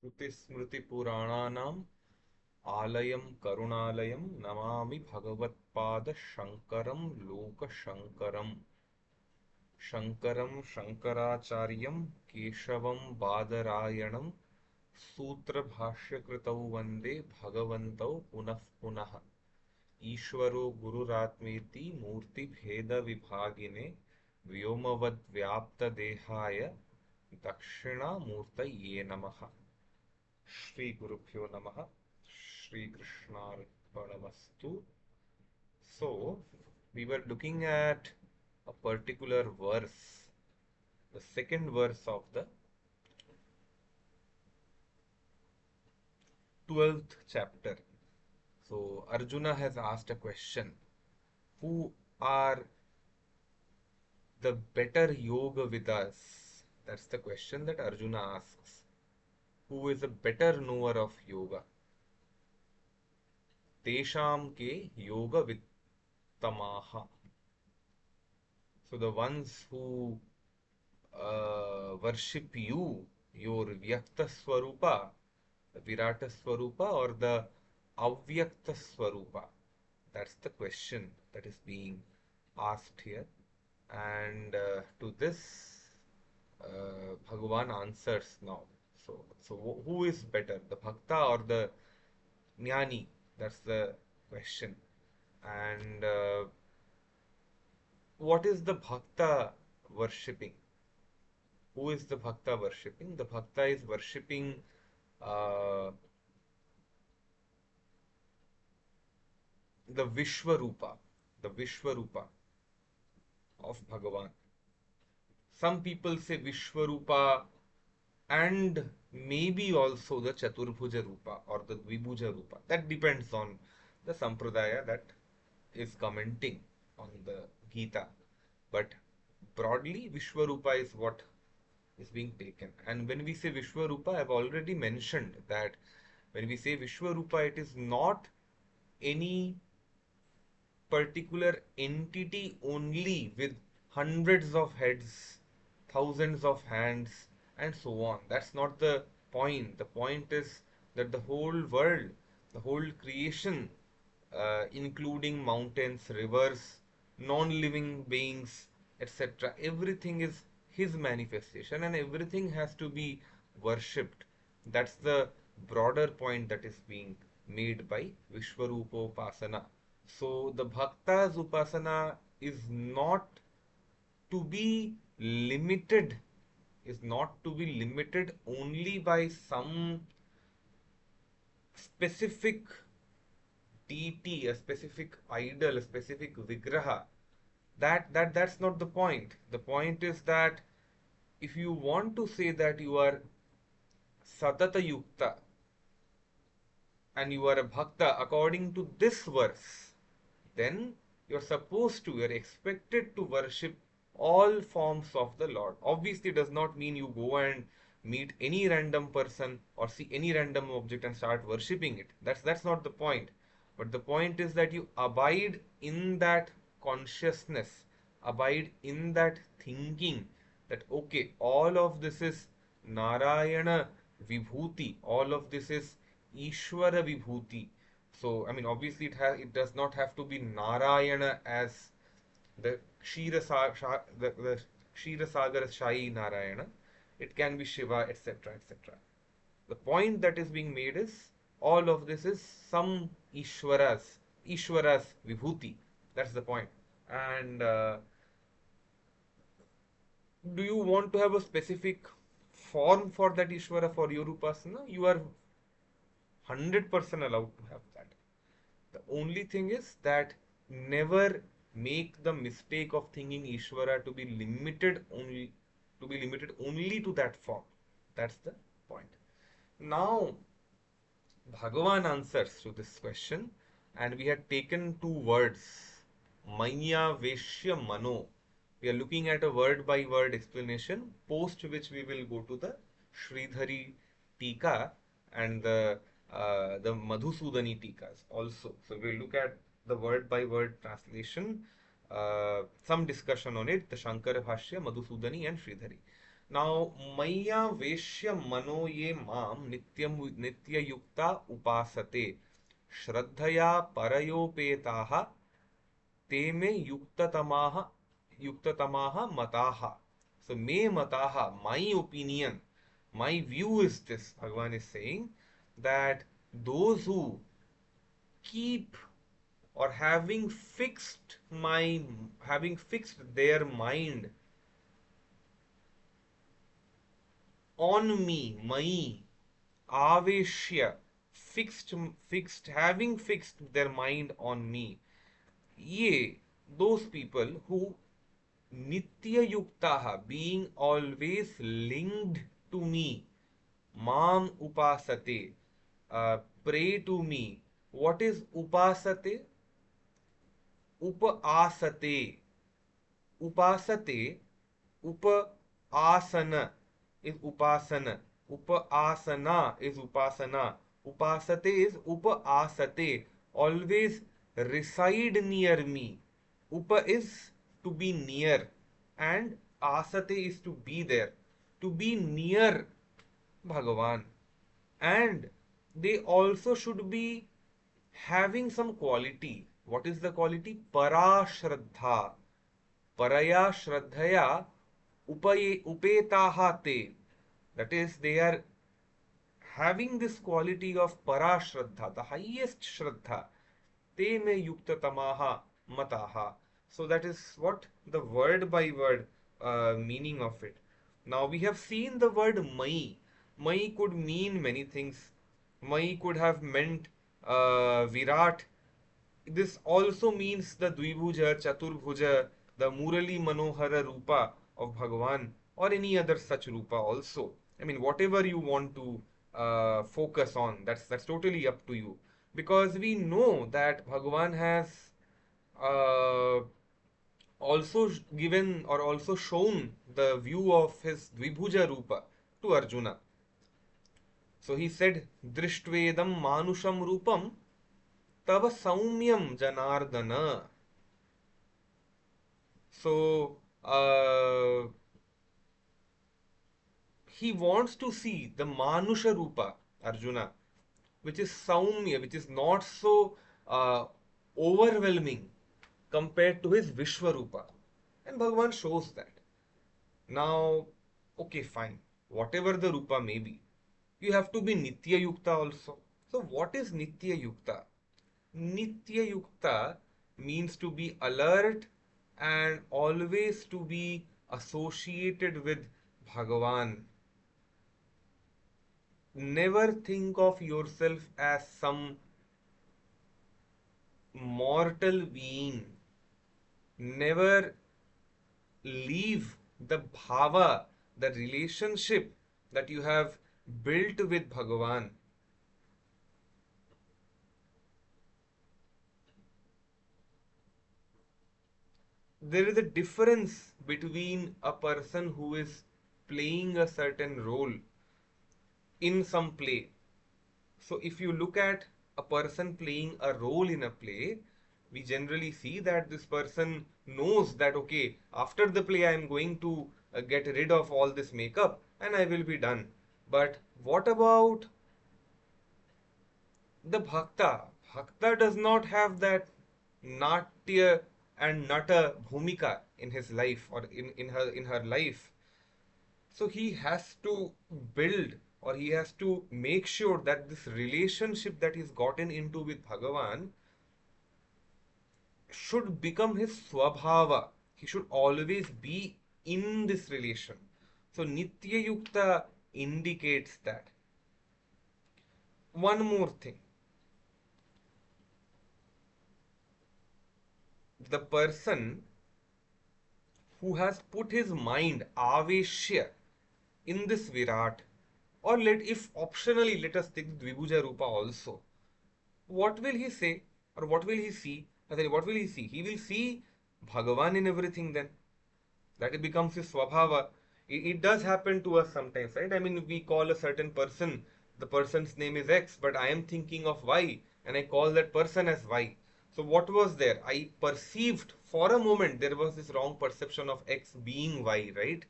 श्रुतिस्मृतिपुराणानाम् आलयं करुणालयं नमामि भगवत्पादशङ्करं लोकशङ्करम् शङ्करं शङ्कराचार्यं केशवं बादरायणं सूत्रभाष्यकृतौ वन्दे भगवन्तौ पुनः पुनः ईश्वरो गुरुरात्मेति मूर्तिभेदविभागिने व्योमवद्व्याप्तदेहाय दक्षिणामूर्तये नमः। Shri Gurubhyo Namaha. Shri Krishnarpanamastu. So, we were looking at a particular verse, the second verse of the 12th chapter. So, Arjuna has asked a question. Who are the better yoga vidas? That's the question that Arjuna asks. Who is a better knower of yoga? Tesham ke yoga vittamaha. So the ones who worship you, your Vyakta Swarupa, the Virata Swarupa, or the Avyakta Swarupa? That's the question that is being asked here. And to this, Bhagavan answers now. So who is better, the Bhakta or the Jnani? That's the question. And what is the Bhakta worshipping? Who is the Bhakta worshipping? The Bhakta is worshipping uh, the Vishwarupa of Bhagavan. Some people say Vishwarupa and maybe also the Chaturbhuja Rupa or the Dvibhuja Rupa. That depends on the Sampradaya that is commenting on the Gita. But broadly, Vishwarupa is what is being taken. And when we say Vishwarupa, I've already mentioned that when we say Vishwarupa, it is not any particular entity only with hundreds of heads, thousands of hands, and so on. That's not the point. The point is that the whole world, the whole creation, including mountains, rivers, non living beings, etc., everything is His manifestation and everything has to be worshipped. That's the broader point that is being made by Vishwarupopasana. So the Bhakta's Upasana is not to be limited, is not to be limited only by some specific deity, a specific idol, a specific vigraha. That's not the point. The point is that if you want to say that you are Satata Yukta and you are a Bhakta according to this verse, then you're expected to worship all forms of the Lord. Obviously, it does not mean you go and meet any random person or see any random object and start worshipping it. That's not the point. But the point is that you abide in that consciousness, abide in that thinking that okay, all of this is Narayana Vibhuti, all of this is Ishvara Vibhuti. So, I mean, obviously, it does not have to be Narayana as the the Kshira Sagar Shai Narayana. It can be Shiva, etc., etc. The point that is being made is all of this is some Ishwara's Vibhuti. That's the point. And do you want to have a specific form for that Ishwara for your Upasana? You are 100% allowed to have that. The only thing is that never make the mistake of thinking Ishvara to be limited only to that form. That's the point. Now, Bhagavan answers to this question, and we had taken two words, Maya Veshya Mano. We are looking at a word by word explanation, post which we will go to the Sridhari Tika and the Madhusudani Tikas also. So we'll look at the word by word translation, some discussion on it, the Shankara Bhashya, Madhusudani, and Sridhari. Now, Maya Veshya Mano Ye Mam Nitya Yukta Upasate Shraddhaya Parayopetaha Te Me Yuktatamaha Mataha. So, Me Mataha, my opinion, my view is this. Bhagavan is saying that those who keep or having fixed their mind on me, mai, aveshya, having fixed their mind on me. Ye, those people who nitya yuktaha, being always linked to me, mam upasate, pray to me. What is upasate? Upasate. Upasate, upasana is upasana. Upasana is upasana. Upasate is upasate. Always reside near me. Upa is to be near, and asate is to be there. To be near Bhagavan. And they also should be having some quality. What is the quality? Parashraddha. Paraya Shraddhaya Upetaha Te. That is, they are having this quality of Para Shraddha, the highest Shraddha. Te me Yuktatamaha Mataha. So that is what the word by word meaning of it. Now we have seen the word Mai. Mai could mean many things. Mai could have meant Virat. This also means the Dvibhuja, Chaturbhuja, the Murali Manohara Rupa of Bhagavan, or any other such Rupa also. I mean, whatever you want to focus on, that's totally up to you. Because we know that Bhagavan has uh, also given or also shown the view of his Dvibhuja Rupa to Arjuna. So he said, Drishtvedam Manusham Rupam Tava Saumyam Janardana. So he wants to see the Manusha Rupa, Arjuna, which is Saumya, which is not so overwhelming compared to his Vishwarupa. And Bhagavan shows that. Now, okay, fine. Whatever the Rupa may be, you have to be Nitya Yukta also. So, what is Nitya Yukta? Nitya Yukta means to be alert and always to be associated with Bhagavan. Never think of yourself as some mortal being. Never leave the bhava, the relationship that you have built with Bhagavan. There is a difference between a person who is playing a certain role in some play. So if you look at a person playing a role in a play, we generally see that this person knows that, okay, after the play I am going to get rid of all this makeup and I will be done. But what about the bhakta? Bhakta does not have that natya and nata bhumika in his life or in her life. So he has to build or he has to make sure that this relationship that he's gotten into with Bhagavan should become his swabhava. He should always be in this relation. So Nitya Yukta indicates that. One more thing. The person who has put his mind, aveshya, in this Virat, or if optionally let us take Dvibhuja Rupa also, what will he say or what will he see? What will he see? He will see Bhagavan in everything then. That it becomes his swabhava. It does happen to us sometimes, right? I mean, we call a certain person, the person's name is X, but I am thinking of Y and I call that person as Y. So what was there? I perceived for a moment there was this wrong perception of X being Y, right?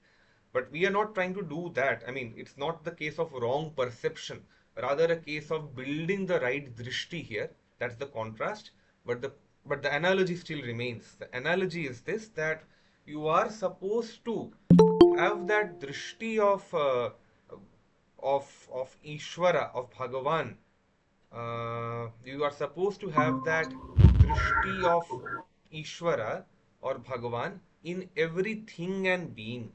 But we are not trying to do that. I mean, it's not the case of wrong perception, rather a case of building the right drishti here. That's the contrast. But the analogy still remains. The analogy is this, that you are supposed to have that drishti of Ishvara, of Bhagavan. You are supposed to have that drishti of Ishvara or Bhagavan in everything and being.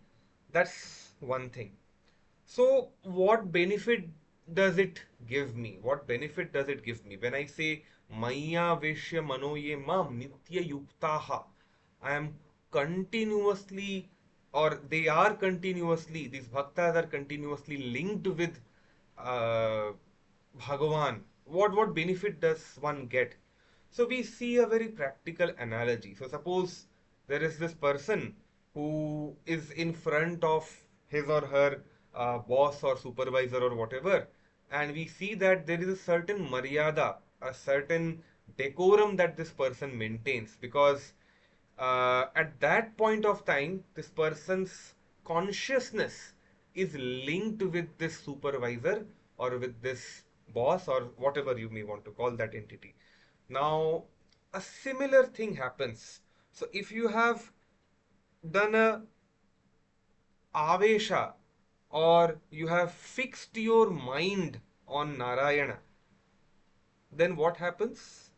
That's one thing. So, what benefit does it give me? What benefit does it give me? When I say Maya Veshya Manoye Mam Nitya Yuktaha, I am continuously, or they are continuously, these bhaktas are continuously linked with uh, Bhagavan. What benefit does one get? So we see a very practical analogy. So suppose there is this person who is in front of his or her boss or supervisor or whatever, and we see that there is a certain maryada, a certain decorum that this person maintains, because at that point of time, this person's consciousness is linked with this supervisor or with this boss or whatever you may want to call that entity. Now, a similar thing happens. So, if you have done a avesha, or you have fixed your mind on Narayana, then what happens?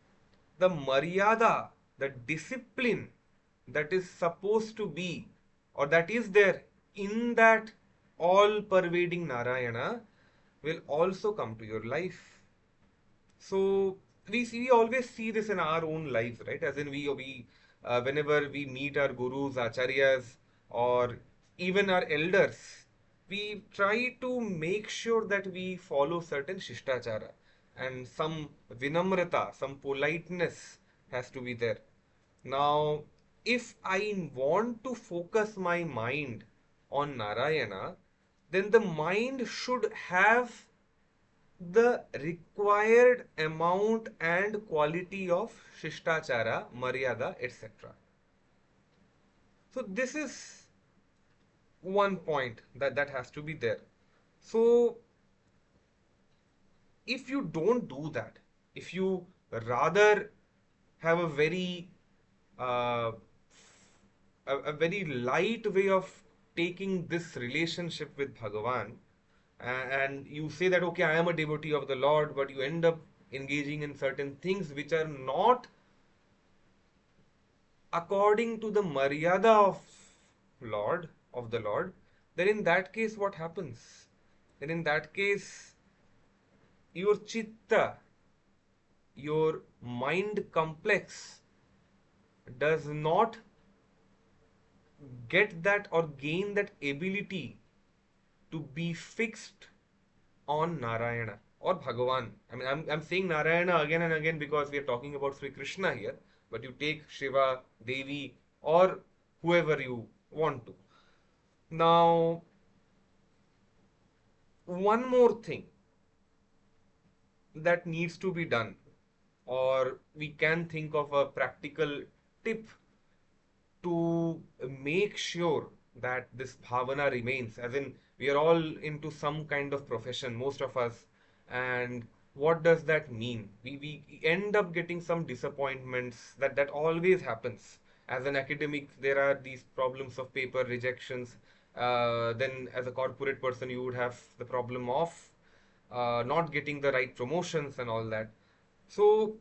The maryada, the discipline that is supposed to be, or that is there in that all pervading Narayana, will also come to your life. So we always see this in our own lives, right? As in we whenever we meet our gurus, acharyas, or even our elders, we try to make sure that we follow certain shishtachara, and some vinamrata, some politeness has to be there. Now, if I want to focus my mind on Narayana, then the mind should have the required amount and quality of shishtachara, maryada, etc. So this is one point that has to be there. So if you don't do that, if you rather have uh, a very light way of taking this relationship with Bhagavan, and you say that, okay, I am a devotee of the Lord, but you end up engaging in certain things which are not according to the maryada of the Lord, then in that case, what happens? Then in that case, your chitta, your mind complex, does not get that or gain that ability to be fixed on Narayana or Bhagavan. I mean, I'm saying Narayana again and again because we are talking about Sri Krishna here, but you take Shiva, Devi, or whoever you want to. Now, one more thing that needs to be done, or we can think of a practical tip to make sure that this bhavana remains, as in we are all into some kind of profession, most of us, and what does that mean? We end up getting some disappointments, that always happens. As an academic, there are these problems of paper rejections. Then as a corporate person, you would have the problem of not getting the right promotions and all that. So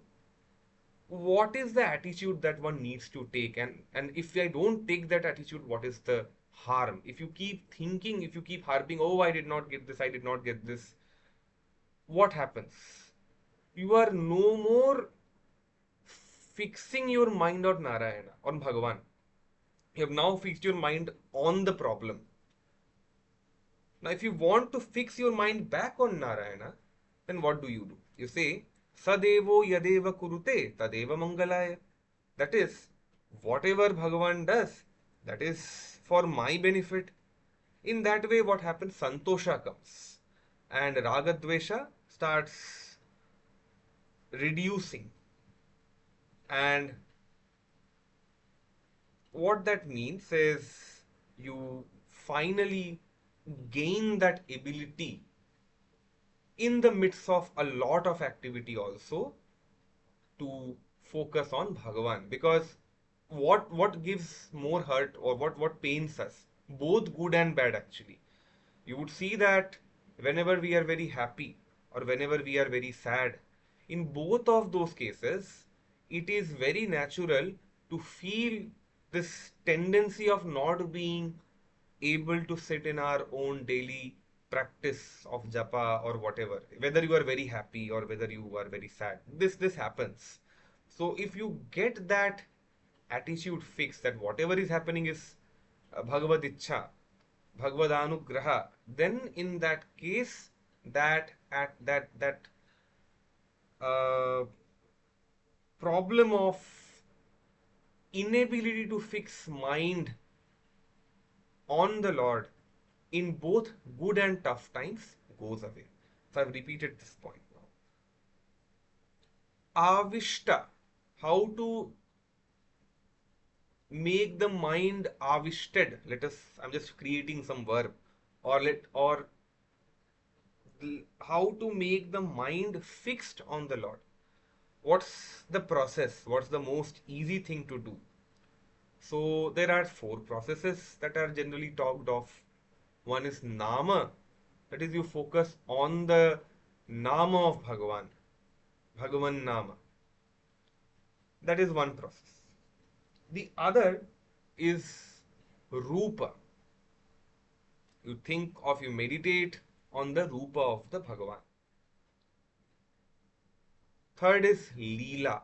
what is the attitude that one needs to take, and if I don't take that attitude, what is the harm? If you keep thinking, if you keep harping, oh, I did not get this, I did not get this, what happens? You are no more fixing your mind on Narayana, on Bhagavan. You have now fixed your mind on the problem. Now if you want to fix your mind back on Narayana, then what do? You say sadevo yadeva kurute tadeva mangalaya. That is, whatever Bhagavan does, that is for my benefit. In that way, what happens? Santosha comes, and Ragadvesha starts reducing. And what that means is you finally gain that ability in the midst of a lot of activity also to focus on Bhagavan. Because what gives more hurt, or what pains us, both good and bad actually, you would see that whenever we are very happy or whenever we are very sad, in both of those cases, it is very natural to feel this tendency of not being able to sit in our own daily practice of japa or whatever, whether you are very happy or whether you are very sad. This happens. So if you get that attitude fixed, that whatever is happening is Bhagavad Ichha, Bhagavad Anugraha, then in that case, that uh, problem of inability to fix mind on the Lord in both good and tough times goes away. So I've repeated this point now. Avishta, how to make the mind avishted. Let us, I'm just creating some verb, or how to make the mind fixed on the Lord. What's the process? What's the most easy thing to do? So there are four processes that are generally talked of. One is Nama, that is you focus on the Nama of Bhagavan, Bhagavan Nama. That is one process. The other is Rupa. You meditate on the Rupa of the Bhagavan. Third is Leela.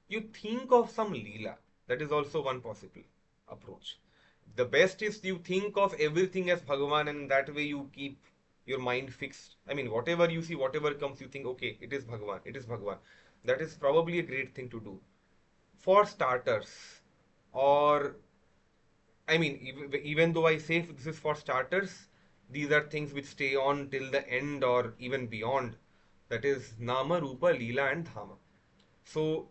You think of some Leela. That is also one possible approach. The best is you think of everything as Bhagavan, and that way you keep your mind fixed. I mean, whatever you see, whatever comes, you think, okay, it is Bhagavan, it is Bhagavan. That is probably a great thing to do. For starters, or I mean, even though I say this is for starters, these are things which stay on till the end or even beyond. That is Nama, Rupa, Leela, and Dhama. So,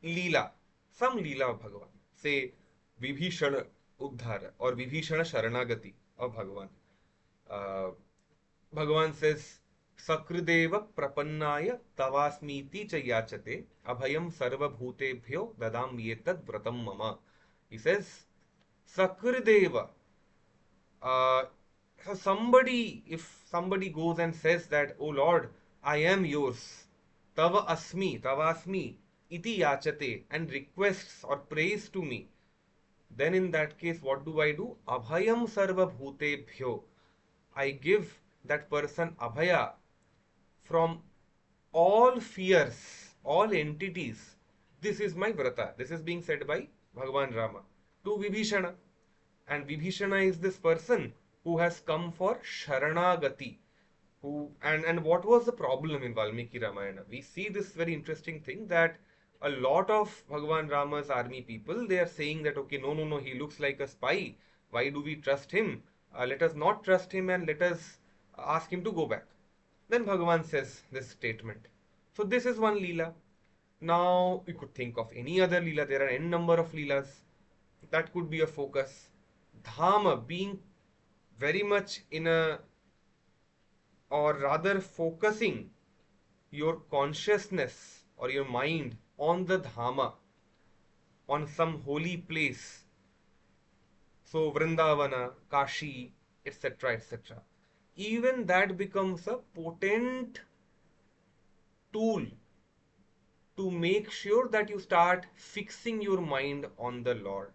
Leela, some Leela of Bhagavan. Say Vibhishana Uddhara or Vibhishana Sharanagati of Bhagavan. Uh, Bhagavan says, Sakrideva Prapannaya Tavasmiti Chayachate Abhayam Sarva Bhutebhyo Dadam Yetad Vratam Mama. He says, Sakrideva. Uh, so if somebody goes and says that, oh Lord, I am yours, Tavasmi, iti yachate, and requests or prays to me, then in that case, what do I do? Abhayam sarva bhutebhyo. I give that person abhaya from all fears, all entities. This is my vrata. This is being said by Bhagavan Rama to Vibhishana. And Vibhishana is this person who has come for Sharanagati. And what was the problem in Valmiki Ramayana? We see this very interesting thing that a lot of Bhagavan Rama's army people, they are saying that, okay, no, he looks like a spy. Why do we trust him? Let us not trust him and let us ask him to go back. Then Bhagavan says this statement. So this is one Leela. Now you could think of any other Leela. There are n number of Leelas. That could be a focus. Dhama, being very much in a, or rather focusing your consciousness or your mind on the Dhama, on some holy place. So Vrindavana, Kashi, etc., etc. Even that becomes a potent tool to make sure that you start fixing your mind on the Lord.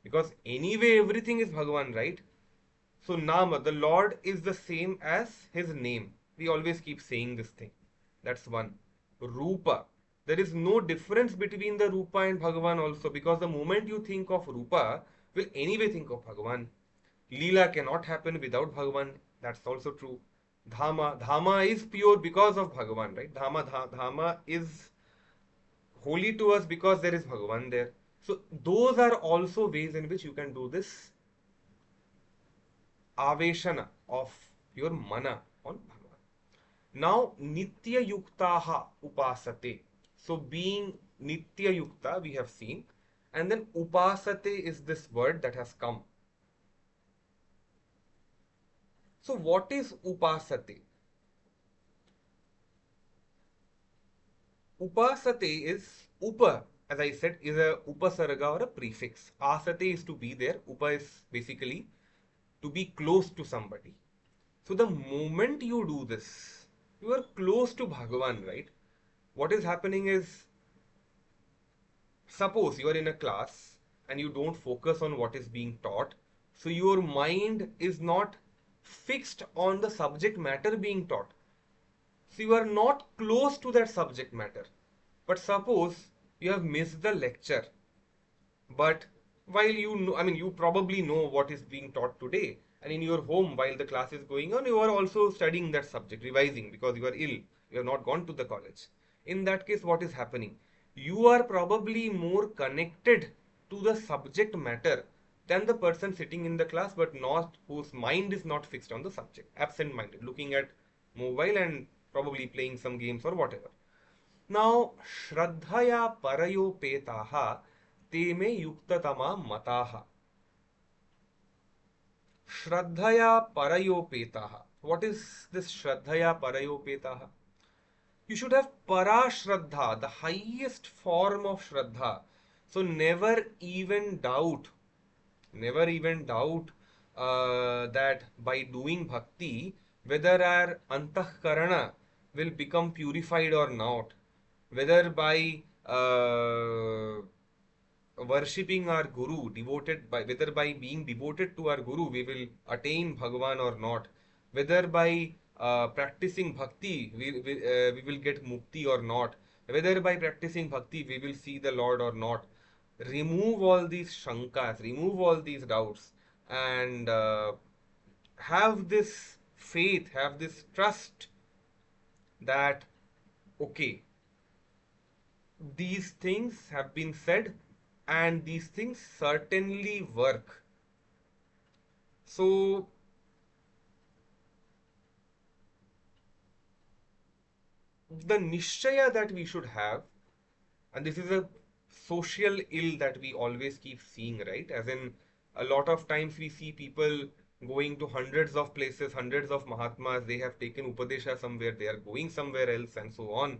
Because anyway, everything is Bhagavan, right? So Nama, the Lord is the same as his name. We always keep saying this thing. That's one. Rupa. There is no difference between the Rupa and Bhagavan also, because the moment you think of Rupa, will anyway think of Bhagavan. Leela cannot happen without Bhagavan. That's also true. Dhama is pure because of Bhagavan, right? Dhama is holy to us because there is Bhagavan there. So those are also ways in which you can do this aveshana of your mana on Bhagavan. Now, nitya yuktaha upasate. So being nitya yukta, we have seen, and then upasate is this word that has come. So what is upasate? Upasate is upa, as I said, is a upasarga or a prefix. Asate is to be there. Upa is basically to be close to somebody. So the moment you do this, you are close to Bhagavan, right? What is happening is, suppose you are in a class and you don't focus on what is being taught, so your mind is not fixed on the subject matter being taught. So you are not close to that subject matter. But suppose you have missed the lecture, but while you know, I mean, you probably know what is being taught today, and in your home while the class is going on, you are also studying that subject, revising because you are ill, you have not gone to the college. In that case, what is happening? You are probably more connected to the subject matter than the person sitting in the class, but not whose mind is not fixed on the subject, absent-minded, looking at mobile and probably playing some games or whatever. Now, Shraddhaya Parayopetaha te me yuktatama mataha. Shraddhaya Parayopetaha. What is this Shraddhaya Parayopetaha? You should have Para Shraddha, the highest form of Shraddha. So never even doubt that by doing bhakti, whether our antahkarana will become purified or not, whether by worshipping our guru, devoted by whether by being devoted to our guru, we will attain Bhagavan or not, whether by practicing bhakti, we will get mukti or not, whether by practicing bhakti, we will see the Lord or not. Remove all these shankas, remove all these doubts, and have this faith, have this trust that, okay, these things have been said and these things certainly work. So, the nishchaya that we should have, and this is a social ill that we always keep seeing, right? As in, a lot of times we see people going to hundreds of places, hundreds of Mahatmas, they have taken Upadesha somewhere, they are going somewhere else, and so on.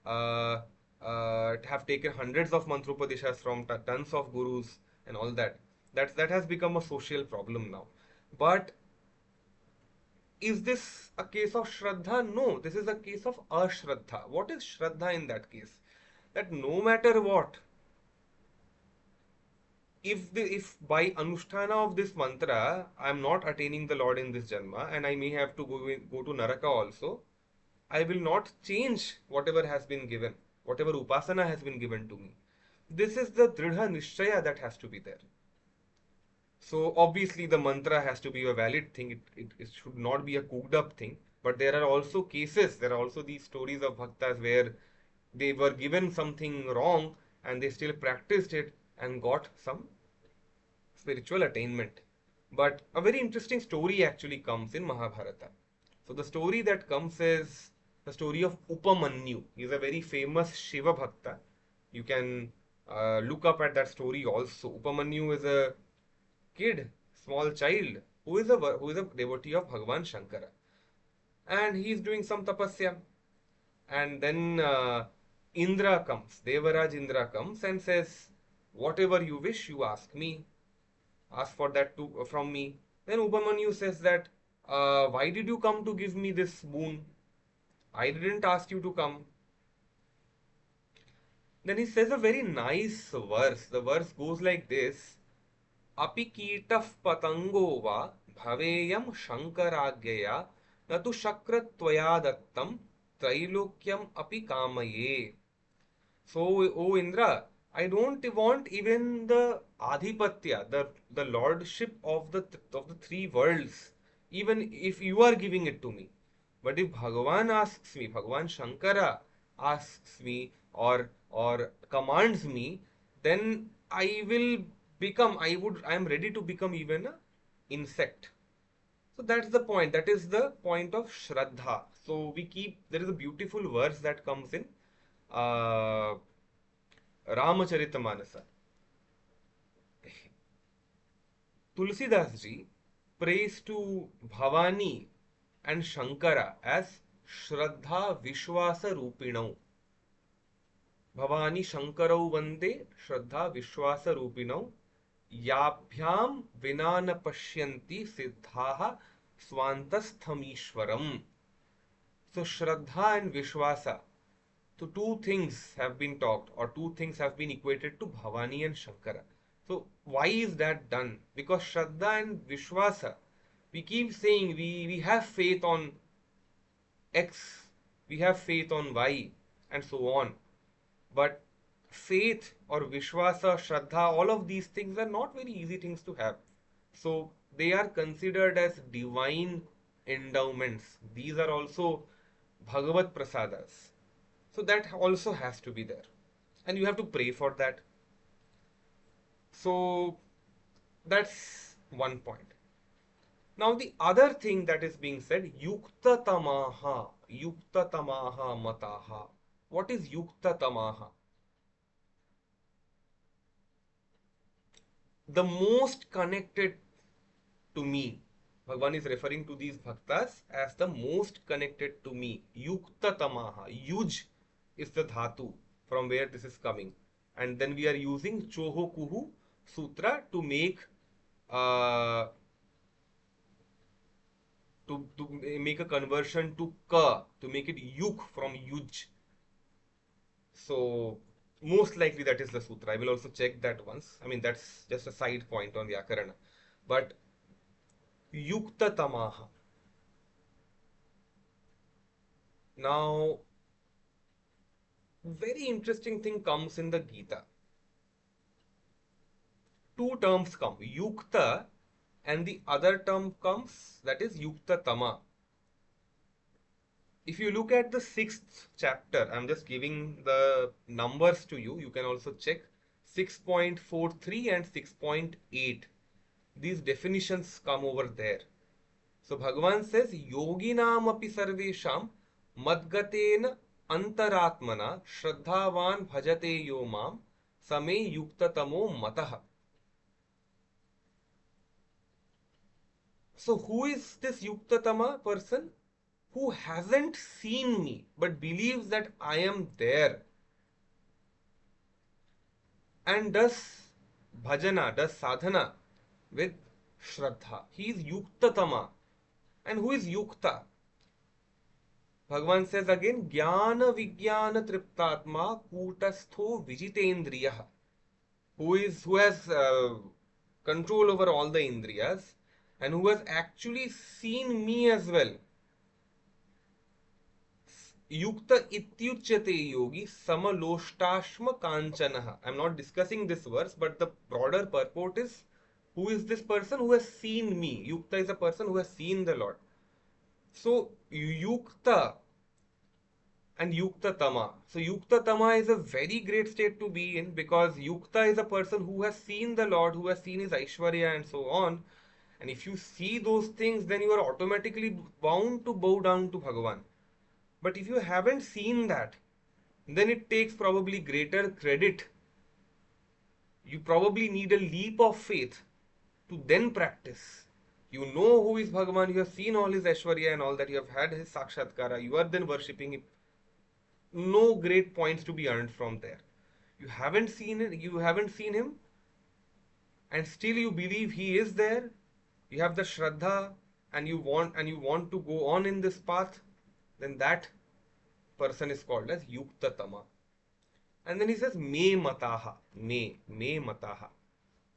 Uh, have taken hundreds of Mantropadeshas from tons of gurus and all that. That has become a social problem now. But is this a case of Shraddha? No, this is a case of Ashraddha. What is Shraddha in that case? That no matter what, if by anushtana of this mantra I am not attaining the Lord in this janma and I may have to go to Naraka also, I will not change whatever has been given, whatever upasana has been given to me. This is the dridha nishchaya that has to be there. So obviously the mantra has to be a valid thing. It should not be a cooked up thing. But there are also cases, there are also these stories of bhaktas where they were given something wrong and they still practiced it and got some spiritual attainment. But a very interesting story actually comes in Mahabharata. So the story that comes is the story of Upamanyu. He is a very famous Shiva Bhakta. You can look up at that story also. Upamanyu is a kid, small child, who is a devotee of Bhagavan Shankara. And he is doing some tapasya. And then Indra comes, Devaraj Indra comes and says, whatever you wish, you ask me. Ask for that too from me. Then Upamanyu says that, why did you come to give me this boon? I didn't ask you to come. Then he says a very nice verse. The verse goes like this. Api kitaf patango va bhaveyam shankaragya na tu shakratvaya dattam trailokyam api kamaye. So, O Indra, I don't want even the adhipatya, the lordship of the three worlds, even if you are giving it to me. But if Bhagavan asks me, Bhagavan Shankara asks me or commands me, then I am ready to become even a insect. So that's the point. That is the point of Shraddha. So there is a beautiful verse that comes in uh, Ramacharitamanasa. Tulsidas ji, prays to Bhavani and Shankara as Shraddha Vishwasa Rupinau. Bhavani Shankarau Vande Shraddha Vishwasa Rupinau Yabhyam Vinana Pashyanti Siddhaha Swantastham. So Shraddha and Vishwasa. So two things have been talked, or two things have been equated to Bhavani and Shankara. So why is that done? Because Shraddha and Vishwasa, we keep saying we have faith on X, we have faith on Y, and so on. But faith or Vishwasa, Shraddha, all of these things are not very easy things to have. So they are considered as divine endowments. These are also Bhagavat Prasadas. So that also has to be there. And you have to pray for that. So that's one point. Now the other thing that is being said, Yukta Tamaha, Yukta Tamaha Mataha. What is Yukta Tamaha? The most connected to me. Bhagavan is referring to these bhaktas as the most connected to me. Yukta Tamaha. Yuj is the dhatu from where this is coming. And then we are using Choho Kuhu Sutra to make to make a conversion to ka, to make it yuk from yuj. So most likely that is the sutra. I will also check that once. I mean, that's just a side point on Vyakarana. But yukta tamaha. Now, very interesting thing comes in the Gita. Two terms come, yukta, and the other term comes, that is yukta tama. If you look at the 6th chapter, I'm just giving the numbers to you. You can also check 6.43 and 6.8. These definitions come over there. So Bhagavan says, Yoginam api sarvesham madgatena antaratmana shraddhavan bhajate yo mam same yuktatamo matah. So who is this yuktatama person? Who hasn't seen me but believes that I am there and does bhajana, does sadhana with shraddha. He is yuktatama. And who is yukta? Bhagavan says again, jnana vijnana triptatma kutastho vijitendriya. Who has control over all the indriyas and who has actually seen me as well. Yukta ityuchyate yogi samaloshtasma kanchanaha. I'm not discussing this verse, but the broader purport is, who is this person who has seen me? Yukta is a person who has seen the Lord. So Yukta and Yukta Tama. So Yukta Tama is a very great state to be in, because Yukta is a person who has seen the Lord, who has seen his Aishwarya and so on. And if you see those things, then you are automatically bound to bow down to Bhagavan. But if you haven't seen that, then it takes probably greater credit. You probably need a leap of faith to then practice. You know who is Bhagavan, you have seen all his Aishwarya and all that, you have had his Sakshatkara, you are then worshipping him. No great points to be earned from there. You haven't seen it, you haven't seen him, and still you believe he is there. You have the Shraddha and you want to go on in this path, then that person is called as Yukta Tama. And then he says, Me Mataha. Me Mataha.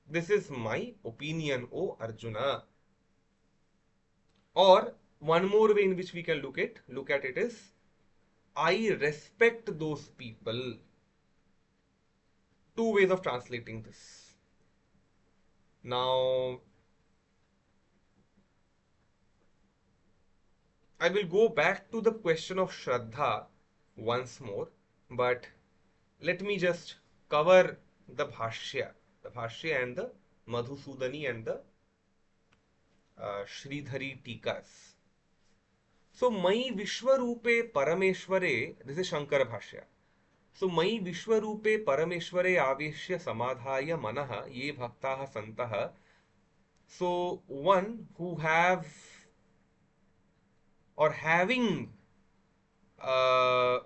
This is my opinion, O Arjuna. Or one more way in which we can look at it is, I respect those people. Two ways of translating this. Now, I will go back to the question of Shraddha once more, but let me just cover the Bhashya and the Madhusudani and the Sridhari Tikas. So, Mai Vishwarupe Parameshware, this is Shankara Bhashya. So, Mai Vishwarupe Parameshware Aveshya Samadhaya Manaha Ye Bhaktaha Santaha So one who have or having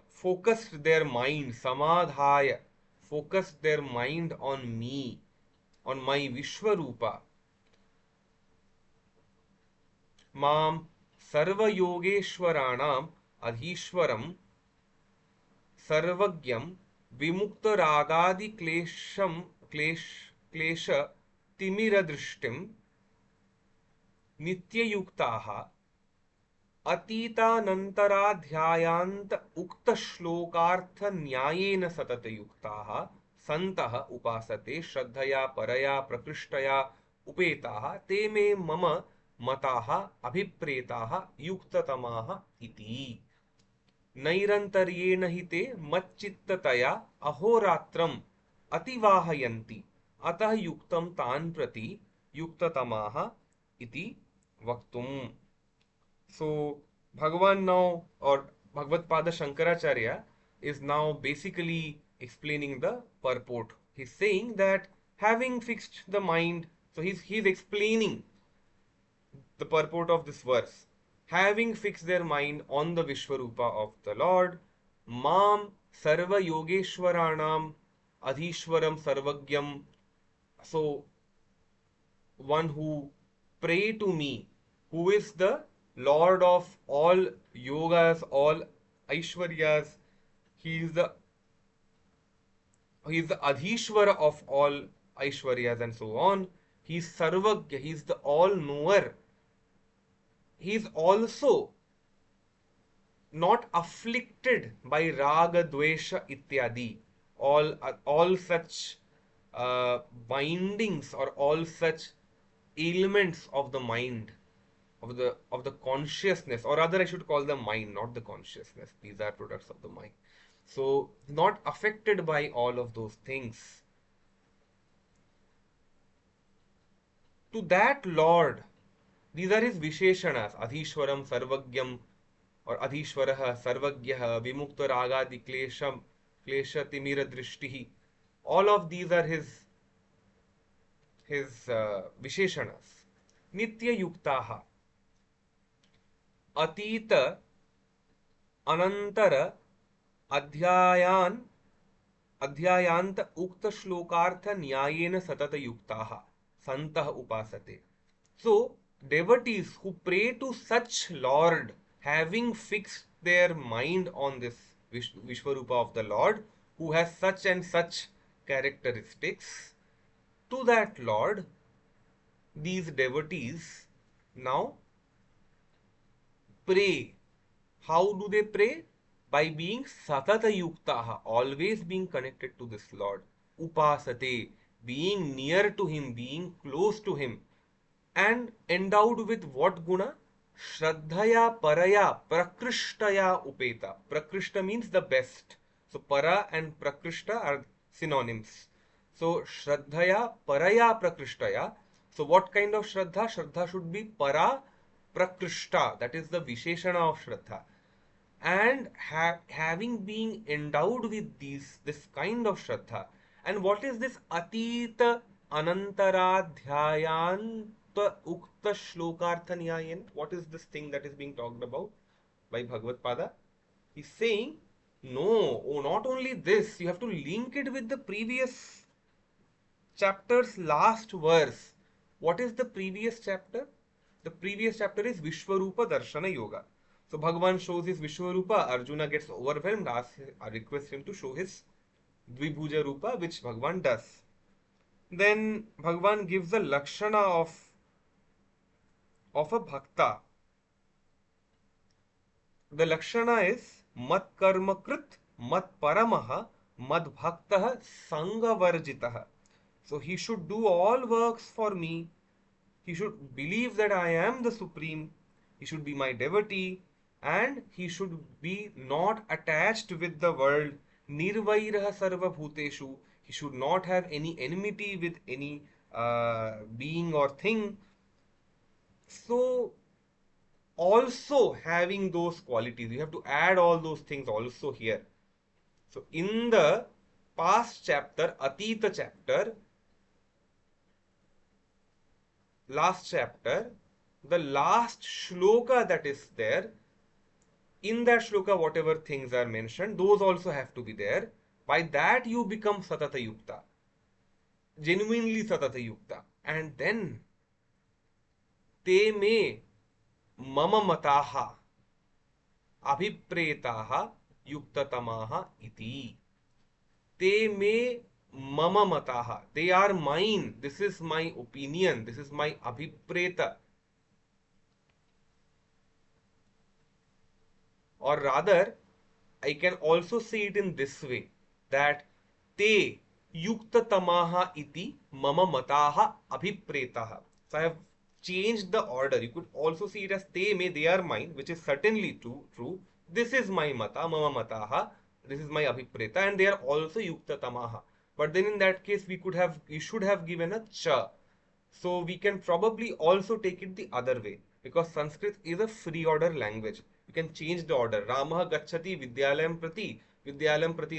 focused their mind, samadhaya, focused their mind on me, on my Vishwarupa, मां सर्वयोगेश्वराणाम् अधीश्वरं सर्वज्ञं विमुक्तरागादिक्लेशं क्लेशतिमिरदृष्टिं नित्ययुक्ताः अतीतानन्तराध्यायान्त उक्तश्लोकार्थन्यायेन सततयुक्ताः सन्तः उपासते श्रद्धया परया प्रकृष्टया उपेताः ते मे मम मताः अभिप्रेताः युक्ततमाः इति नैरन्तर्येण हि ते मच्चित्ततया अहोरात्रम् अतिवाहयन्ति अतः युक्तं तान् प्रति युक्ततमाः इति वक्तुम्. So Bhagavan now, or Bhagavad Pada Shankaracharya, is now basically explaining the purport. He's saying that having fixed the mind, so he's explaining the purport of this verse. Having fixed their mind on the Vishwarupa of the Lord, Mam Sarva Yogeshwaranam Adhishwaram Sarvagyam. So one who pray to me, who is the Lord of all yogas, all Aishwaryas. He is the Adhishwara of all Aishwaryas and so on. He is Sarvagya, he is the all-knower. He is also not afflicted by Raga, Dvesha, Ityadi. All such bindings or all such ailments of the mind, of the consciousness, or rather I should call the mind, not the consciousness. These are products of the mind. So not affected by all of those things. To that Lord, these are his Visheshanas: Adhishwaram, Sarvagyam, or Adhishwaraha, Sarvagyaha, Vimukta Ragadi Klesham, Klesha Timira Drishtihi. All of these are his Visheshanas. Nitya Yuktaha, अतीत अनंतर अध्यायान अध्यायांत उक्त श्लोकार्थ न्यायेन सतत युक्ताः सन्तः उपासते. So devotees who pray to such Lord, having fixed their mind on this Vishwarupa of the Lord, who has such and such characteristics, to that Lord these devotees now pray. How do they pray? By being satata yuktaha, always being connected to this Lord. Upasate, being near to him, being close to him. And endowed with what guna? Shraddhaya paraya prakrishtaya upeta. Prakrishta means the best. So para and prakrishta are synonyms. So Shraddhaya paraya prakrishtaya. So what kind of Shraddha? Shraddha should be para prakrishta. That is the Visheshana of Shraddha. And having been endowed with this kind of Shraddha. And what is this Atita Anantaradhyayanta Ukta Shlokartha Nyayen? What is this thing that is being talked about by Bhagavad Pada? He's saying, no, oh, not only this, you have to link it with the previous chapter's last verse. What is the previous chapter? The previous chapter is Vishwarupa Darshana Yoga. So Bhagavan shows his Vishwarupa, Arjuna gets overwhelmed, requests him to show his Dvibhuja Rupa, which Bhagavan does. Then Bhagavan gives the Lakshana of a Bhakta. The Lakshana is Mat Karma Krit, Mat Paramaha, Mad Bhaktaha, Sangha Varjitaha. So he should do all works for me. He should believe that I am the Supreme. He should be my devotee. And he should be not attached with the world. Nirvairaha sarva bhuteshu. He should not have any enmity with any being or thing. So also having those qualities, you have to add all those things also here. So in the past chapter, Atita chapter, last chapter, the last shloka that is there, in that shloka, whatever things are mentioned, those also have to be there. By that, you become satata yukta, genuinely satata yukta. And then, te me mama mataha abhipretaha yuktatamaha iti. Te me mama mataha. They are mine. This is my opinion. This is my abhipreta. Or rather, I can also say it in this way, that te yuktatamaha iti mama mataha abhipretaha. So I have changed the order. You could also see it as te me, they are mine, which is certainly true. This is my mata, mama mataha. This is my abhipreta, and they are also yuktatamaha. But then in that case, we should have given a cha. So we can probably also take it the other way, because Sanskrit is a free order language. You can change the order. Ramah gacchati Vidyalayam prati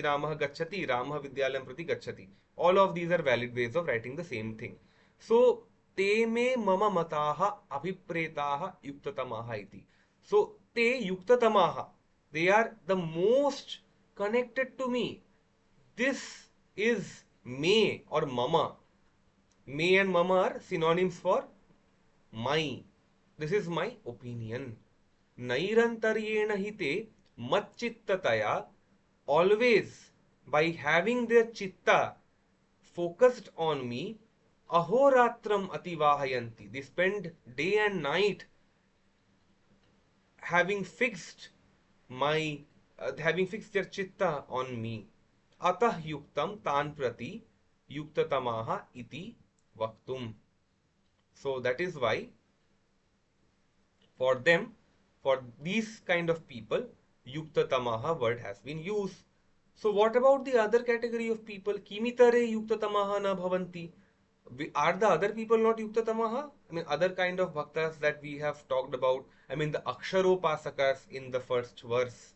Ramah gacchati, Ramah Vidyalayam prati gacchati. All of these are valid ways of writing the same thing. So te me mama mataha abhipretaha yuktatamaha iti. So te yuktatamaha. They are the most connected to me. This is me or mama. Me and mama are synonyms for my. This is my opinion. Nairantaryena hite matchittataya, always by having their chitta focused on me, ahoratram ativahayanti. They spend day and night having fixed my having fixed their chitta on me. Atah yuktam tan prati yuktatamaha iti vaktum. So that is why for them, for these kind of people, yuktatamaha word has been used. So what about the other category of people? Kimitare yuktatamaha na bhavanti. Are the other people not yuktatamaha? I mean, other kind of bhaktas that we have talked about. I mean, the aksharopasakas in the first verse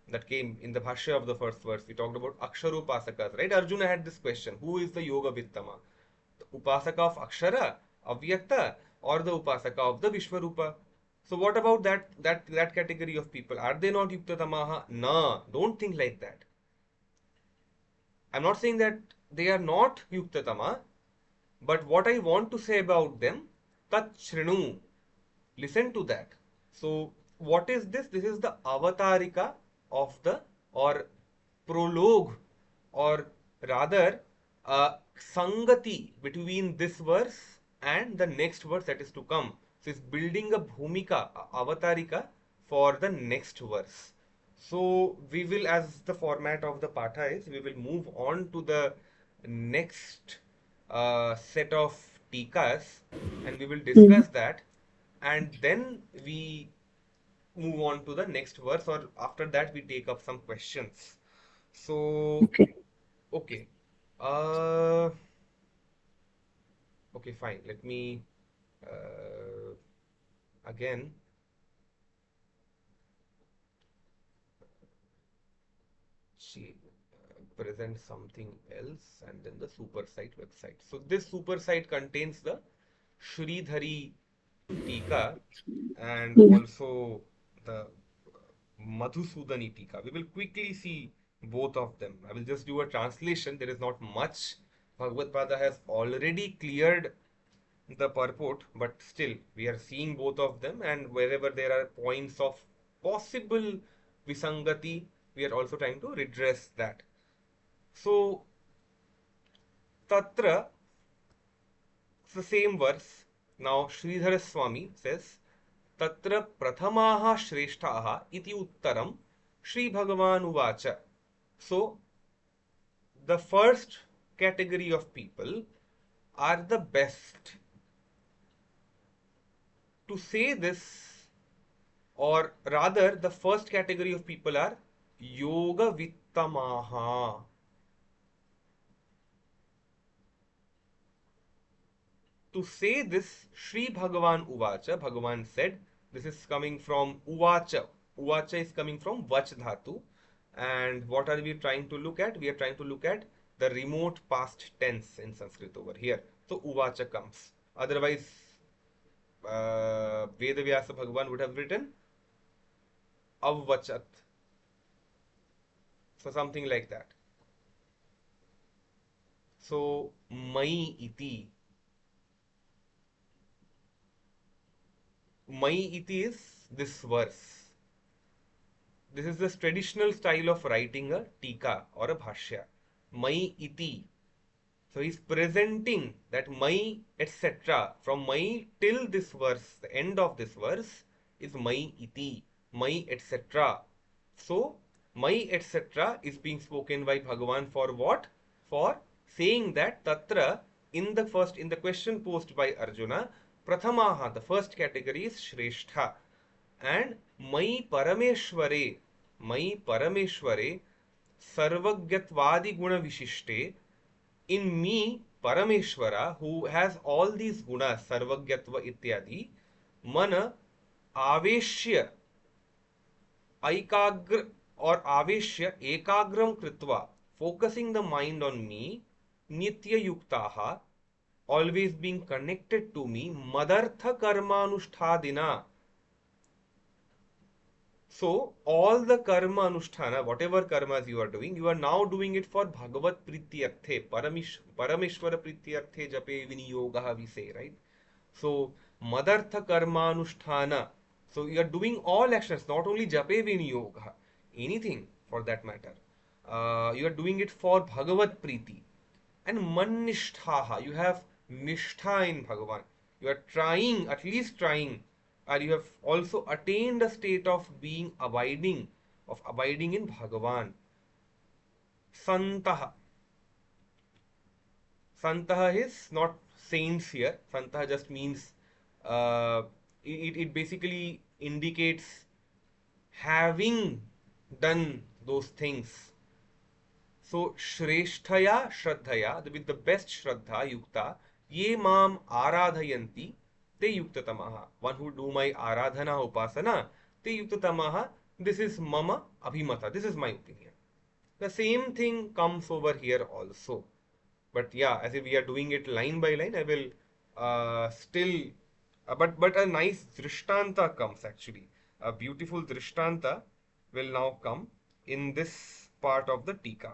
that came in the Bhashya of the first verse. We talked about aksharopasakas, right? Arjuna had this question: who is the yoga vittama? The upasaka of akshara, avyakta, or the upasaka of the Vishwarupa? So what about that category of people? Are they not yuktatamaha? No, don't think like that. I'm not saying that they are not yuktatama, but what I want to say about them, tat shrinu, listen to that. So what is this? This is the avatarika of the, or prologue, or rather sangati between this verse and the next verse that is to come. So it's building a bhumika, avatarika for the next verse. So we will, as the format of the patha is, we will move on to the next set of tikas, and we will Mm. discuss that, and then we move on to the next verse, or after that we take up some questions. So, Okay. okay. Uh, okay, fine. Let me again see, present something else, and then the super site website. So this super site contains the Sridhari Tika and Mm. also the Madhusudani Tika. We will quickly see both of them. I will just do a translation. There is not much. Bhagavad Pada has already cleared the purport, but still we are seeing both of them, and wherever there are points of possible visangati, we are also trying to redress that. So, Tatra, it's the same verse. Now, Sridhara Swami says, Tatra prathamaha shreshtaha iti uttaram Shri Bhagavan uvacha. So, the first category of people are the best. To say this, or rather, the first category of people are yoga vittamaha. To say this, Sri Bhagavan Uvacha, Bhagavan said, this is coming from Uvacha. Uvacha is coming from Vach Dhatu. And what are we trying to look at? We are trying to look at the remote past tense in Sanskrit over here. So Uvacha comes. Otherwise, Vedavyasa Bhagavan would have written avvachat. So something like that. So mai iti. Mai iti is this verse. This is the traditional style of writing a tika or a bhashya. Mai iti. So he's presenting that mai etc. From mai till this verse, the end of this verse is mai iti, mai etc. So mai etc. is being spoken by Bhagavan for what? For saying that tatra in the question posed by Arjuna, prathamaha, the first category is Shrestha. And मयि परमेश्वरे सर्वज्ञत्वादि गुण विशिष्टे, in me Parameshwara, who has all these gunas sarvagyatva ityadi, मन आवेश्य ऐकाग्र or आवेश्य एकाग्रम कृत्वा, focusing the mind on me, nitya yuktaha, always being connected to me, madartha karmanusthadina. So, all the karma anusthana, whatever karmas you are doing, you are now doing it for Bhagavat Prityarthe, Parameshwara Prityarthe Jape Viniyogaha, we say, right? So, Madartha karma anusthana. So, you are doing all actions, not only Jape Viniyogaha, anything for that matter. You are doing it for Bhagavat Priti. And Mannishthaha, you have Nishtha in Bhagavan. You are trying, at least trying, or you have also attained a state of being abiding in Bhagavan. Santaha. Santaha is not saints here. Santaha just means, it basically indicates having done those things. So, Shresthaya Shraddhaya, with the best Shraddha, Yukta, Ye Mam Aradhayanti, Te Yuktatamaha. One who do my Aradhana Upasana, Te Yuktatamaha. This is Mama Abhimata. This is my opinion. The same thing comes over here also. But yeah, as if we are doing it line by line, I will still. But a nice Drishtanta comes actually. A beautiful Drishtanta will now come in this part of the Tika.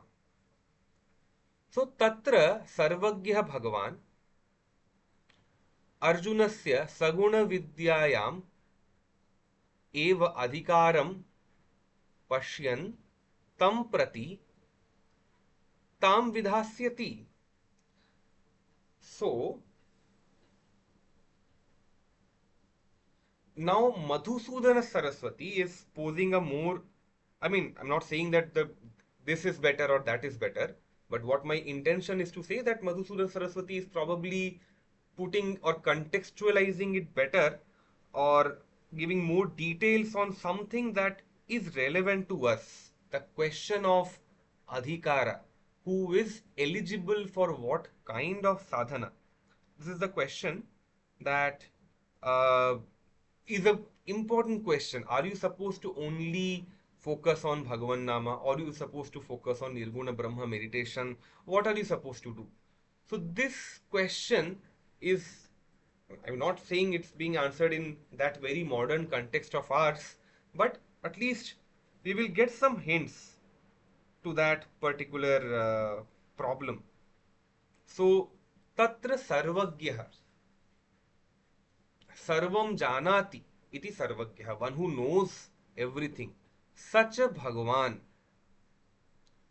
So तत्र सर्वज्ञः भगवान् अर्जुनस्य सगुणविद्यायाम् एव अधिकारं पश्यन् तं प्रति तां विधास्यति. So now Madhusudana Saraswati is posing a more, I'm not saying that this is better or that is better, but what my intention is to say that Madhusudana Saraswati is probably putting or contextualizing it better or giving more details on something that is relevant to us. The question of adhikara, who is eligible for what kind of sadhana. This is the question that is an important question. Are you supposed to only focus on Bhagavan Nama, or are you supposed to focus on Nirguna Brahma meditation? What are you supposed to do? So this question is, I'm not saying it's being answered in that very modern context of ours, but at least we will get some hints to that particular problem. So, tatra sarvagyah, sarvam janati iti sarvagyah, one who knows everything. Such a Bhagavan,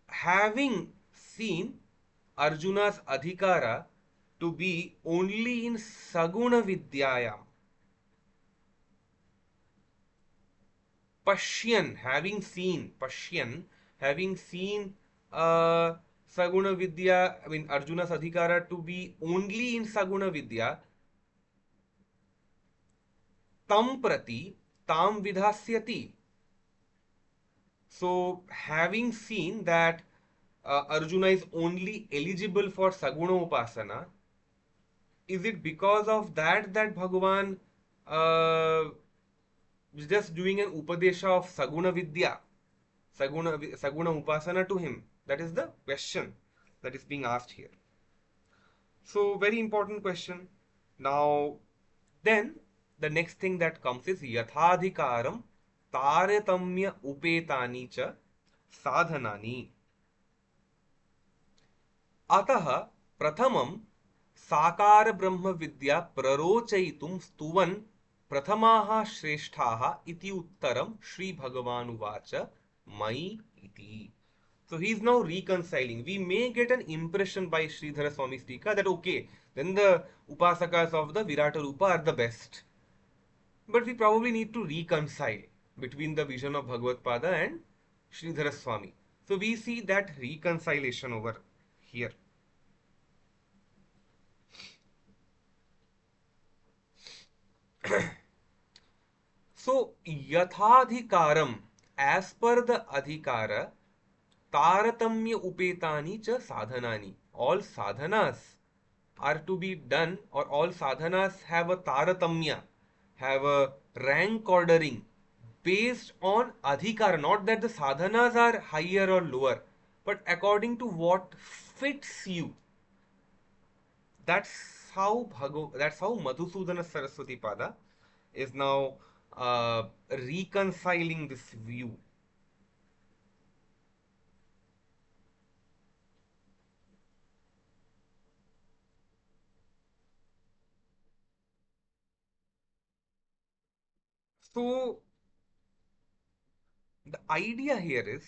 having seen Arjuna's adhikara to be only in Saguna Vidyayam, Pashyan, having seen Saguna Vidya, Arjuna's adhikara to be only in Saguna Vidya, tam prati tam vidhasyati. So, having seen that Arjuna is only eligible for Saguna Upasana, is it because of that Bhagavan is just doing an Upadesha of Saguna Vidya, Saguna Upasana to him? That is the question that is being asked here. So, very important question. Now, then the next thing that comes is yathadhikaram taretamya upetani cha sadhanani. अतः प्रथमं साकार ब्रह्म विद्या प्ररोचयितुं स्तुवन् प्रथमाः श्रेष्ठाः इति उत्तरं श्री भगवानुवाच मयि इति. So he is now reconciling. We may get an impression by Sridhara Swami's Tika that okay, then the Upasakas of the Virata Rupa are the best. But we probably need to reconcile between the vision of Bhagavad Pada and Sridhara Swami. So we see that reconciliation over here. So, yathadhikaram, as per the adhikara, taratamya upetani cha sadhanani. All sadhanas are to be done, or all sadhanas have a taratamya, have a rank ordering based on adhikara. Not that the sadhanas are higher or lower, but according to what fits you. That's how Madhusudana Saraswati Pada is now reconciling this view. So the idea here is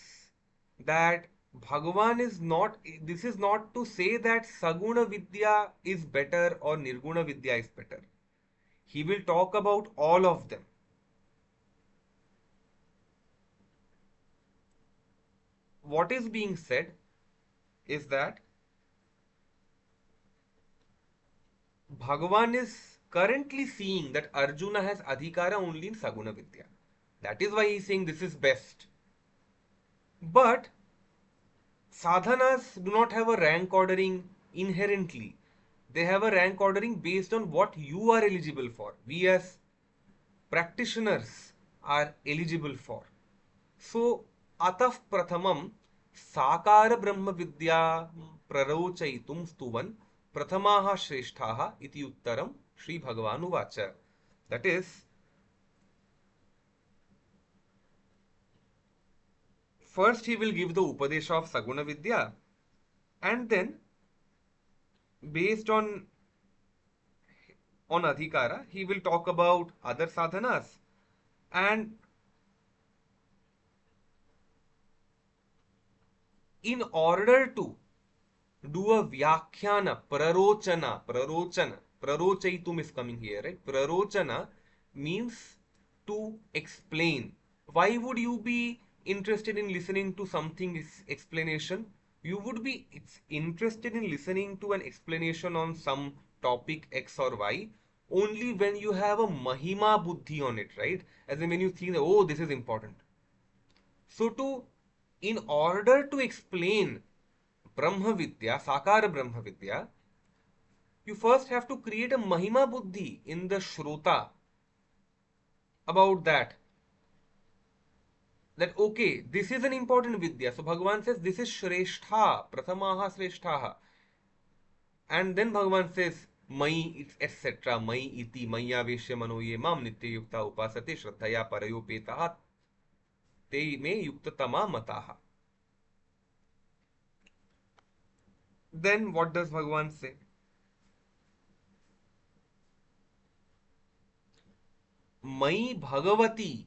that Bhagavan is not, this is not to say that Saguna Vidya is better or Nirguna Vidya is better. He will talk about all of them. What is being said is that Bhagavan is currently seeing that Arjuna has Adhikara only in Saguna Vidya. That is why he is saying this is best. But sadhanas do not have a rank ordering inherently. They have a rank ordering based on what you are eligible for. We as practitioners are eligible for. So, ataf prathamam sakara brahma vidya prarochayitum stuvan prathamaha shreshtaha iti uttaram Sri Bhagavanu vacha. That is, first he will give the Upadesha of Saguna Vidya, and then based on Adhikara, he will talk about other sadhanas, and in order to do a Vyakhyana, Prarochaitum is coming here, right? Prarochana means to explain. Why would you be interested in listening to something explanation? You would be interested in listening to an explanation on some topic X or Y only when you have a Mahima Buddhi on it, right? As in when you think, oh, this is important. So in order to explain Brahma Vidya, Sakara Brahma Vidya, you first have to create a Mahima Buddhi in the Shrota about that. That okay, this is an important Vidya. So Bhagavan says this is Shreshtha, Prathamaha Shreshtaha. And then Bhagavan says, Mai, etc. Mai iti, Maya Veshya Manoye Mam Nitya Yukta Upasate Shraddhaya Parayopetaha Te Me Yuktatama Mataha. Then what does Bhagavan say? Mai Bhagavati,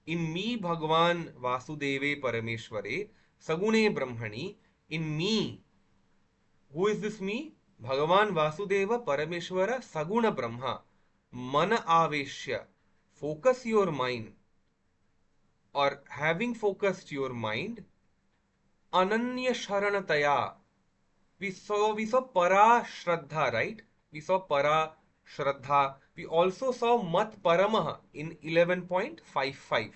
in me Bhagavan Vasudeve Parameshware, Sagune Brahmani, in me. Who is this me? Bhagavan Vasudeva Parameshwara Saguna Brahma. Mana Aveshya. Focus your mind, or having focused your mind, Ananya Sharanataya. We saw Para Shraddha, right? We saw Para Shraddha. We also saw Mat Paramaha in 11.55.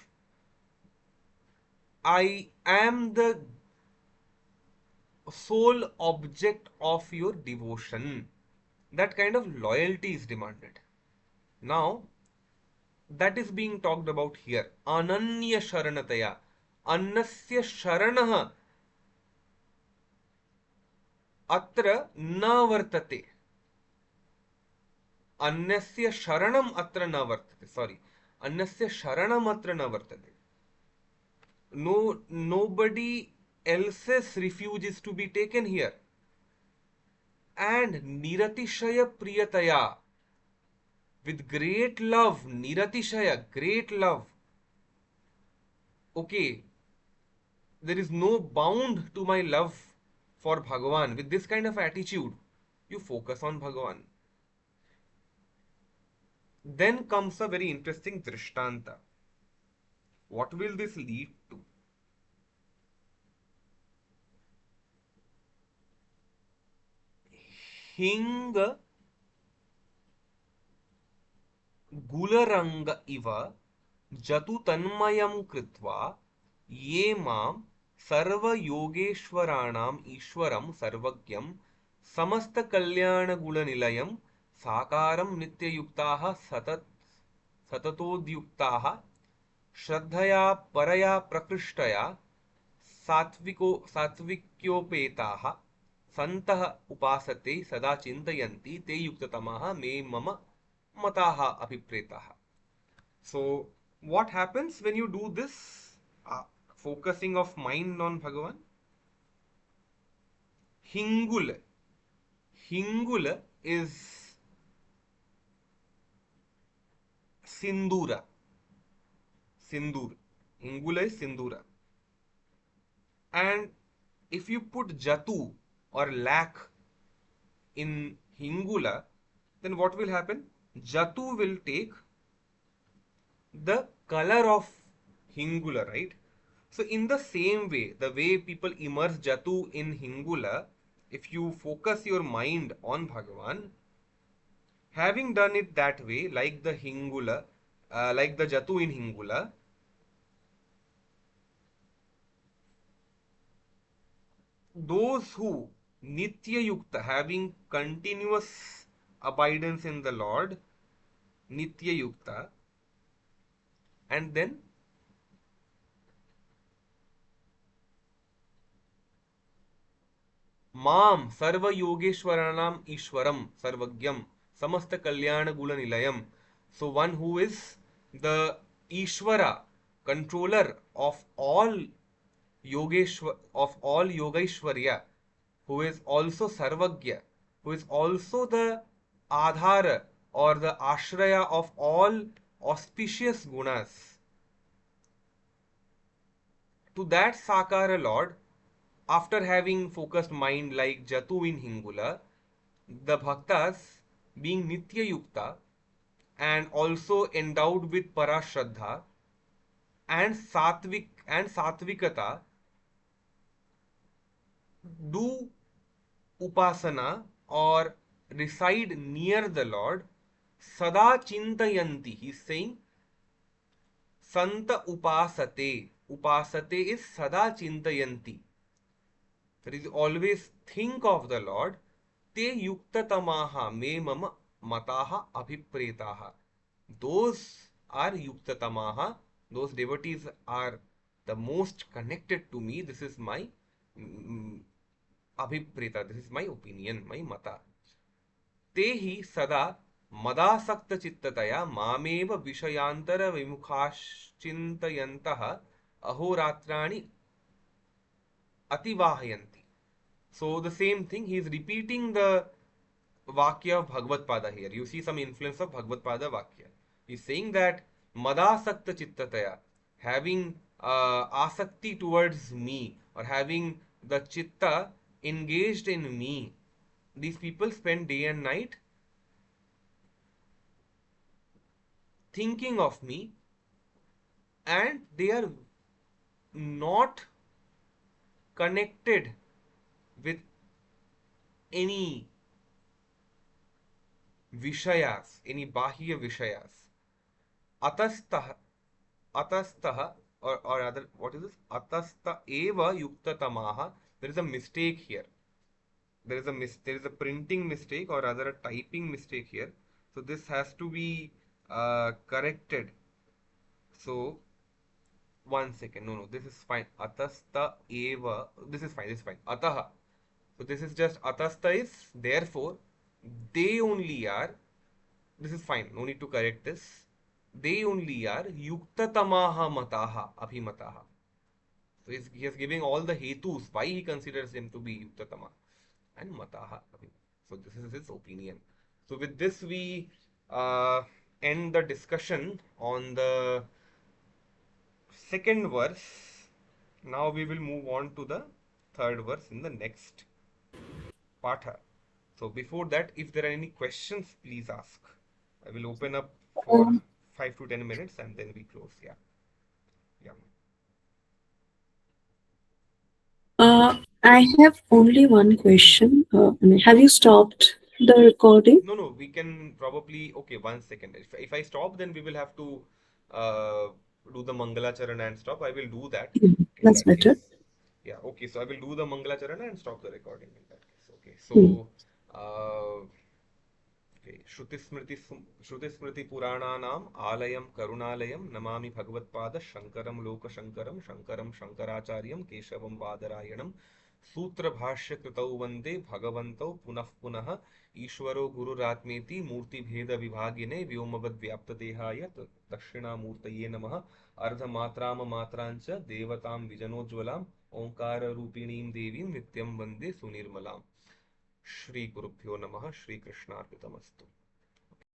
I am the sole object of your devotion. That kind of loyalty is demanded. Now, that is being talked about here. Ananya Sharanataya. Annasya Sharanaha Atra na vartate. अन्यस्य शरणम अत्र न वर्तते. Sorry, अन्यस्य शरणम अत्र न वर्तते. Nobody else's refuge is to be taken here. And niratishaya priyataya, with great love, niratishaya, great love. Okay, there is no bound to my love for Bhagavan. With this kind of attitude, you focus on Bhagavan. Then comes a very interesting drishtanta. What will this lead to? Hing गुलरंग इव जतु तन्मयं कृत्वा ये मां सर्वयोगेश्वराणाम् ईश्वरं सर्वज्ञं समस्तकल्याणगुणनिलयं साकारं नित्ययुक्ताः सततोद्युक्ताः श्रद्धया परया प्रकृष्टया सात्विक्योपेताः सन्तः उपासते सदा चिन्तयन्ति ते युक्ततमः मे मम mataha abhipretaha. So, what happens when you do this focusing of mind on Bhagavan? Hingul. Hingul is Sindura. Sindur. Hingula is Sindura. And if you put Jatu or lack in Hingula, then what will happen? Jatu will take the color of Hingula, right? So in the same way, the way people immerse Jatu in Hingula, if you focus your mind on Bhagavan, having done it that way, like the Hingula, like the Jatu in Hingula, those who Nitya Yukta, having continuous abidance in the Lord, Nitya Yukta, and then Mam Sarva Yogeshwaranam Ishwaram Sarvagyam Samasta Kalyana Gula Nilayam. So one who is the Ishwara, controller of all Yogaishwarya, who is also Sarvagya, who is also the Adhara or the Ashraya of all auspicious gunas. To that Sakara Lord, after having focused mind like Jatu in Hingula, the Bhaktas, being Nitya Yukta and also endowed with Parashraddha and Satvikata, do upasana or reside near the Lord. Sada Chintayanti, he is saying Santa Upasate. Upasate is Sada Chintayanti. That is, always think of the Lord. Te yuktatamaha me mama mataha abhipretaha. Those are yuktatamaha. Those devotees are the most connected to me. This is my abhipreta. This is my opinion, my mata. Te hi sada मदासक्त चित्ततया मामेव विषयांतर विमुखाश्चिन्तयन्तः अहोरात्राणि अतिवाहयन्ति. So the same thing, he is repeating the Vakya of Bhagavad Pada here. You see some influence of Bhagavad Pada Vakya. He is saying that Madasakta Chittataya, having asakti towards me, or having the chitta engaged in me. These people spend day and night thinking of me, and they are not connected with any Vishayas, any Bahya Vishayas. Atastah, Atastah, or rather, what is this? Atasta eva yuktatamaha. There is a mistake here. There is a printing mistake, or rather a typing mistake here. So this has to be corrected. So one second. No, this is fine. Atasta eva. This is fine. This is fine. Ataha. So this is just atasta is therefore they only are this is fine. No need to correct this. They only are yuktatamaha mataha abhimataha. So he is giving all the hetus why he considers him to be yuktatama and mataha. So this is his opinion. So with this we end the discussion on the second verse. Now we will move on to the third verse in the next patha. So before that, if there are any questions, please ask. I will open up for Um, 5 to 10 minutes and then we close. Yeah, yeah. I have only one question. Have you stopped the recording? No, no, we can probably. Okay, 1 second. If I stop, then we will have to uh, do the Mangala Charana and stop. I will do that Mm, in that's that better. case. Yeah, okay. So I will do the Mangala Charana and stop the recording in that case. Okay, Mm. so. Okay. श्रुतिस्मृतिपुराणानाम् आलयं करुणालयं नमामि भगवत्पाद शङ्करं लोकशङ्करं शङ्करं शङ्कराचार्यं केशवं बादरायणं सूत्रभाष्यकृतौ वन्दे भगवन्तौ पुनः पुनः ईश्वरो गुरुरात्मेति मूर्तिभेदविभागिने व्योमवद्व्याप्तदेहाय दक्षिणामूर्तये नमः अर्धमात्राममात्राञ्च देवतां विजनोज्ज्वलाम् ओङ्काररूपिणीं देवीं नित्यं वन्दे सुनिर्मलाम् श्रीगुरुभ्यो नमः श्रीकृष्णार्पितमस्तु